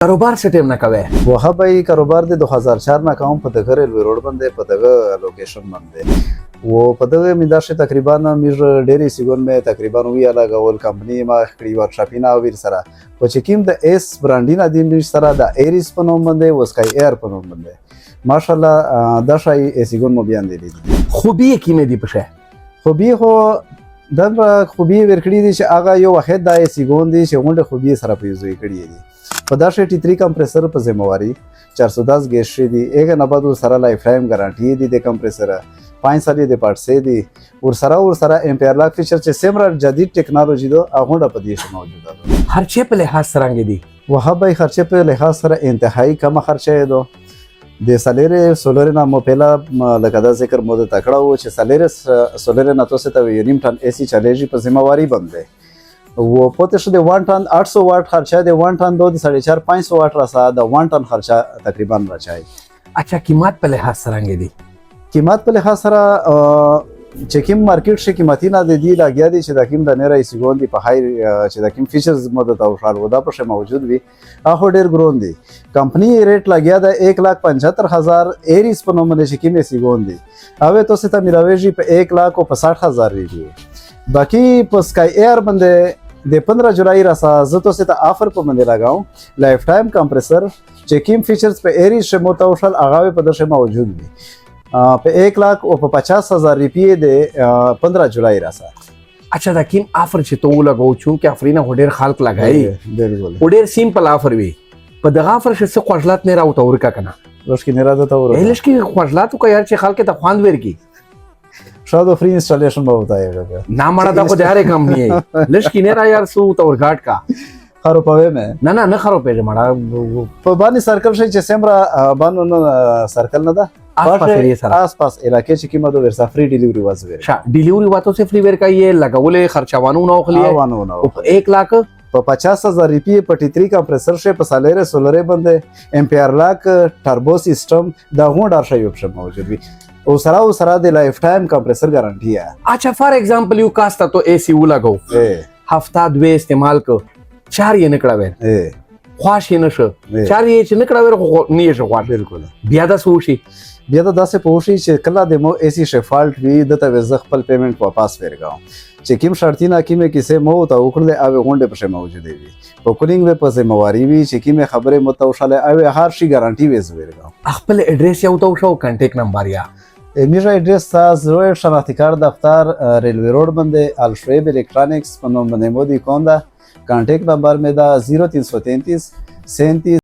کاروبار څه ټیم نه کوي؟ وها به کاروبار د 2004 نه کوم په دغه ریلوی روډ باندې په دغه لوکیشن باندې و په دغه میداشه تقریبا میر ډېری سیګون مې تقریبا وی علاوه کمپنی ما خړی ورکشاپینا ویر سره په چکیم د اس برانډینا د میر سره د ایریس په نوم باندې وسکای ایر په نوم باندې ماشاءالله د شای سیګون مو بیان دي خوبي کې مې دی پښه خوبي هو د خوبي ورکړي دي چې هغه یو واحد د سیګون دي چې غونډه خوبي سره پیوزوي کړی دي په دا شی ټی 3 کمپریسر په ذمہواری 410 گیس شي دي ایګه نه بعد سره لایف ټایم ګارانټي دي د کمپریسر 5 سال د پارت سي دي ور سره امپیر لاک فیچر چې سیمرا جدید ټیکنالوژي دو هغه په دې شی موجوده ده خرچه په لحاظ سره دي وهابه خرچه په لحاظ سره انتهایی کم خرچه دو د سلیره سولر نه مو پهلا لکه دا ذکر مو د تکړه و چې سلیره سولر نه توسه ته ینیم ټن اسی چلیږي په ذمہواری باندې و پوتش د 1 ټن 800 واټ خرچه د 1 ټن 2.5 500 واټ راسا د 1 ټن خرچه تقریبا راچای اچھا قیمت په لحاظ سره دي قیمت په لحاظ سره چکیم مارکیټ شي قیمتي نه دي لګیا دي چې د کیم د نری سیګون دي په هاي چې د کیم فیچرز مدد او شال ودا په موجود وي هغه ډیر ګرون دي کمپنی ریټ لګیا د 1,75,000 ایریس په نوم د کیم سیګون دي اوه تو ته ملاويږي په 1,60,000 ریډي باقی په سکای ایر باندې د 15 جولای را زه ته آفر په باندې لگاو لایف ټایم کمپریسر چیکیم فیچرز په ایری شمو توشل هغه په دشه موجود دي په 1,50,000 روپیه د 15 جولای را اچھا دا کیم آفر چې تو لګاو چونکه افرینا هډیر خلق لګای بالکل هډیر سیمپل آفر وی په دغه آفر چې خوشلات نه راو تور کا کنه لشکې نه راځه تور لشکې خوشلات کو یار چې خلک ته خواند ورکی شاید فری انسټالیشن به وتايه ना मड़ा था कुछ यार कंपनी है लिस्ट किने रहा यार सू तो घाट का خرو پوي مې نه خرو پیژه مړه په باندې سرکل شي چې سیمرا باندې سرکل نه ده آس پاس علاقے چې کیمه دو ورسا فری ډیلیوری واسوي شا ډیلیوری واتو سے فری ور کا یہ لگاولې خرچوانو نو خلیه وانو 1 लाख په 50,000 روپیه په ټی 3 کمپریسر شه په سالره سولر باندې امپیر لاک ټربو سیستم دا غونډ شي اپشن موجود وي او سره د لایف ټایم کمپریسر ګارانټي ہے اچھا فار ایگزامپل یو کاستا تو اے سی ولګو هفته دوه استعمال کو 4 یې نکړه وې خواش یې نشه 4 یې چې نکړه وې نه یې خواش بالکل بیا دا سوشي بیا دا داسې پوښي چې کله د مو اے سی شفالټ وی د ته ز خپل پیمنٹ واپس ورګاو چې کوم شرطی نه کیمه کیسه مو ته وکړل او غونډه په موجود وي په کولینګ و په ذمہواری وی چې کیمه خبره متوشله او هر شي ګارانټي ویز ورګاو خپل ایڈریس یو تو شو کانټیکټ نمبر یا میرا ایڈریس تھا زرویر شناختی کارت دفتر ریلوی روڈ بندے الشعیب الیکٹرانکس پنوم بندے مودی کوندا کانٹیکٹ نمبر میں دا 0333 37